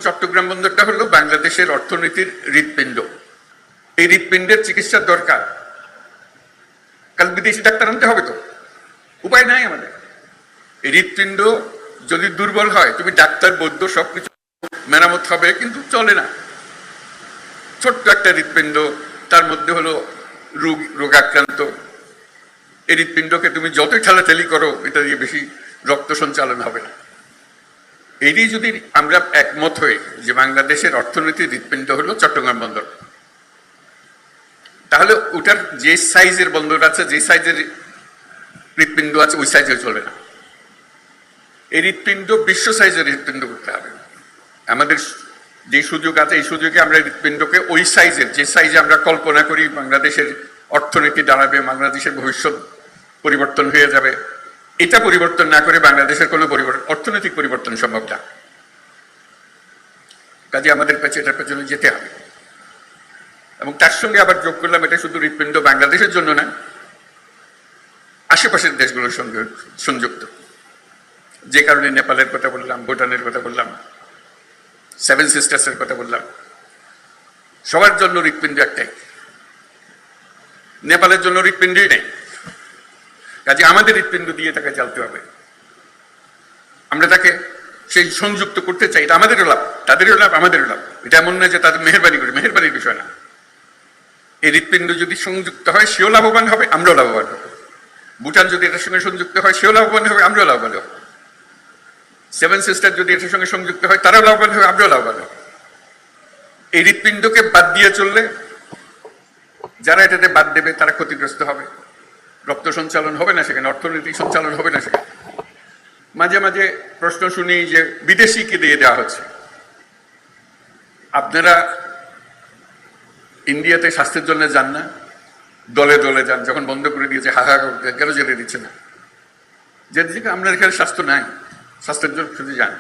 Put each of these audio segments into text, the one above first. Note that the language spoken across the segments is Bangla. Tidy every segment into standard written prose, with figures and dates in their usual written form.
চট্টগ্রাম বন্দরটা হলো বাংলাদেশের অর্থনীতির হৃৎপিণ্ড। এই হৃৎপিণ্ডের চিকিৎসার দরকার, কাল বিদেশি ডাক্তার আনতে হবে তো, উপায় নাই আমাদের। এই হৃৎপিণ্ড যদি দুর্বল হয়, তুমি ডাক্তার বৈদ্য সবকিছু মেরামত হবে, কিন্তু চলে না। ছোট্ট একটা হৃৎপিণ্ড, তার মধ্যে হলো রোগাক্রান্ত। এই হৃৎপিণ্ডকে তুমি যতই ঠেলাঠেলি করো, এটা দিয়ে বেশি রক্ত সঞ্চালন হবে না। এরই যদি আমরা একমত হই যে বাংলাদেশের অর্থনীতির হৃৎপিণ্ড হলো চট্টগ্রাম বন্দর, তাহলে ওটার যে সাইজের বন্দর আছে, যে সাইজের হৃৎপিণ্ড আছে, ওই সাইজে চলবে না। এই হৃৎপিণ্ড বিশ্ব সাইজের হৃৎপিণ্ড করতে হবে। আমাদের যে সুযোগ আছে, এই সুযোগে আমরা হৃৎপিণ্ডকে ওই সাইজের, যে সাইজে আমরা কল্পনা করি বাংলাদেশের অর্থনীতি দাঁড়াবে, বাংলাদেশের ভবিষ্যৎ পরিবর্তন হয়ে যাবে, এটা পরিবর্তন না করে বাংলাদেশের কোনো অর্থনৈতিক পরিবর্তন সম্ভব না। কাজে আমাদের এটার পেছনে যেতে হবে। এবং তার সঙ্গে আবার যোগ করলাম, এটা শুধু হৃৎপিণ্ড বাংলাদেশের জন্য না, আশেপাশের দেশগুলোর সঙ্গে সংযুক্ত। যে কারণে নেপালের কথা বললাম, ভুটানের কথা বললাম, সেভেন সিস্টার্সের কথা বললাম, সবার জন্য হৃৎপিণ্ড একটাই। নেপালের জন্য হৃৎপিণ্ডই নেই, কাজে আমাদের হৃৎপিণ্ড দিয়ে তাকে চালতে হবে। আমরা তাকে সেই সংযুক্ত করতে চাই, এটা আমাদেরও লাভ, তাদেরও লাভ, আমাদেরও লাভ। এটা এমন না যে তাদের মেহেরবানি করে, মেহেরবানির বিষয় না। এই হৃৎপিণ্ড যদি সংযুক্ত হয়, সেও লাভবান হবে, আমরাও লাভবান হব। ভুটান যদি এটার সঙ্গে সংযুক্ত হয়, সেও লাভবান হবে, আমরাও লাভবান হব। সেভেন সিস্টার যদি এটার সঙ্গে সংযুক্ত হয়, তারাও লাভবান হবে, আমরাও লাভবান হব। এই হৃৎপিণ্ডকে বাদ দিয়ে চললে যারা এটাতে বাদ দেবে তারা ক্ষতিগ্রস্ত হবে। রক্ত সঞ্চালন হবে না সেখানে, অর্থনৈতিক সঞ্চালন হবে না সেখানে। মাঝে মাঝে প্রশ্ন শুনি যে বিদেশিকে দিয়ে দেওয়া হচ্ছে। আপনারা ইন্ডিয়াতে স্বাস্থ্যের জন্য যান না? দলে দলে যান, যখন বন্ধ করে দিয়েছে হাহা কেন যেতে দিচ্ছে না? যেদিকে আমরা এখানে স্বাস্থ্য নাই, স্বাস্থ্যের জন্য শুধু যান।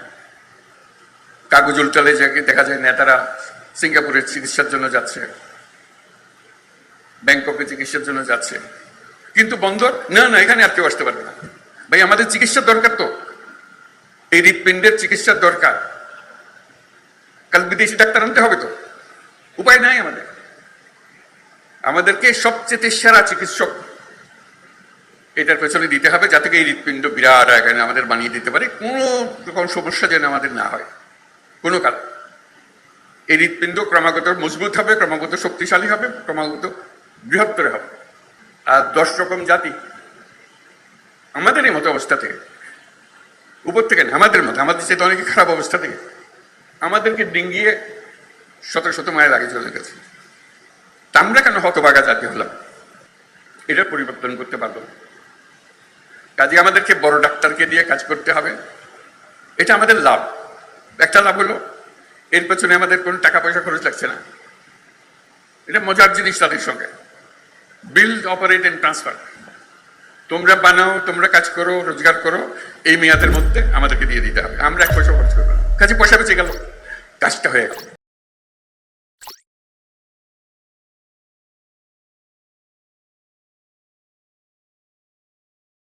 কাগজ উল্টালে দেখা যায় নেতারা সিঙ্গাপুরের চিকিৎসার জন্য যাচ্ছে, ব্যাংককে চিকিৎসার জন্য যাচ্ছে, কিন্তু বন্দর না, না এখানে আর কেউ আসতে পারবে না। ভাই, আমাদের চিকিৎসার দরকার তো, এই হৃৎপিণ্ডের চিকিৎসার দরকার, কাল বিদেশি ডাক্তার আনতে হবে তো, উপায় নাই আমাদের। আমাদেরকে সবচেয়ে সেরা চিকিৎসক এটার পেছনে দিতে হবে, যাতে এই হৃৎপিণ্ড বিরাট এখানে আমাদের বানিয়ে দিতে পারে, কোনো রকম সমস্যা যেন আমাদের না হয় কোনো কাল। এই হৃৎপিণ্ড ক্রমাগত মজবুত হবে, ক্রমাগত শক্তিশালী হবে, ক্রমাগত বৃহত্তর হবে। আর 10 রকম জাতি আমাদের এই মতো অবস্থা থেকে, উপর থেকে না, আমাদের মতো, আমাদের চেয়ে অনেক খারাপ অবস্থা থেকে আমাদেরকে ডিঙ্গিয়ে শত শত মাইল আগে চলে গেছে। তা আমরা কেন হতভাগা জাতি হলাম? এটা পরিবর্তন করতে পারবো না। কাজে আমাদেরকে বড় ডাক্তারকে দিয়ে কাজ করতে হবে। এটা আমাদের লাভ। একটা লাভ হলো এর পেছনে আমাদের কোনো টাকা পয়সা খরচ লাগছে না। এটা মজার জিনিস তাদের সঙ্গে। Build, operate and transfer. তোমরা বানাও, তোমরা কাজ করো, রোজগার করো, এই মেয়াদের মধ্যে আমাদেরকে দিয়ে দিতে হবে। আমরা 1 পয়সা খরচ করবো না। কাজে পয়সা বেঁচে গেল, কাজটা হয়ে গেল।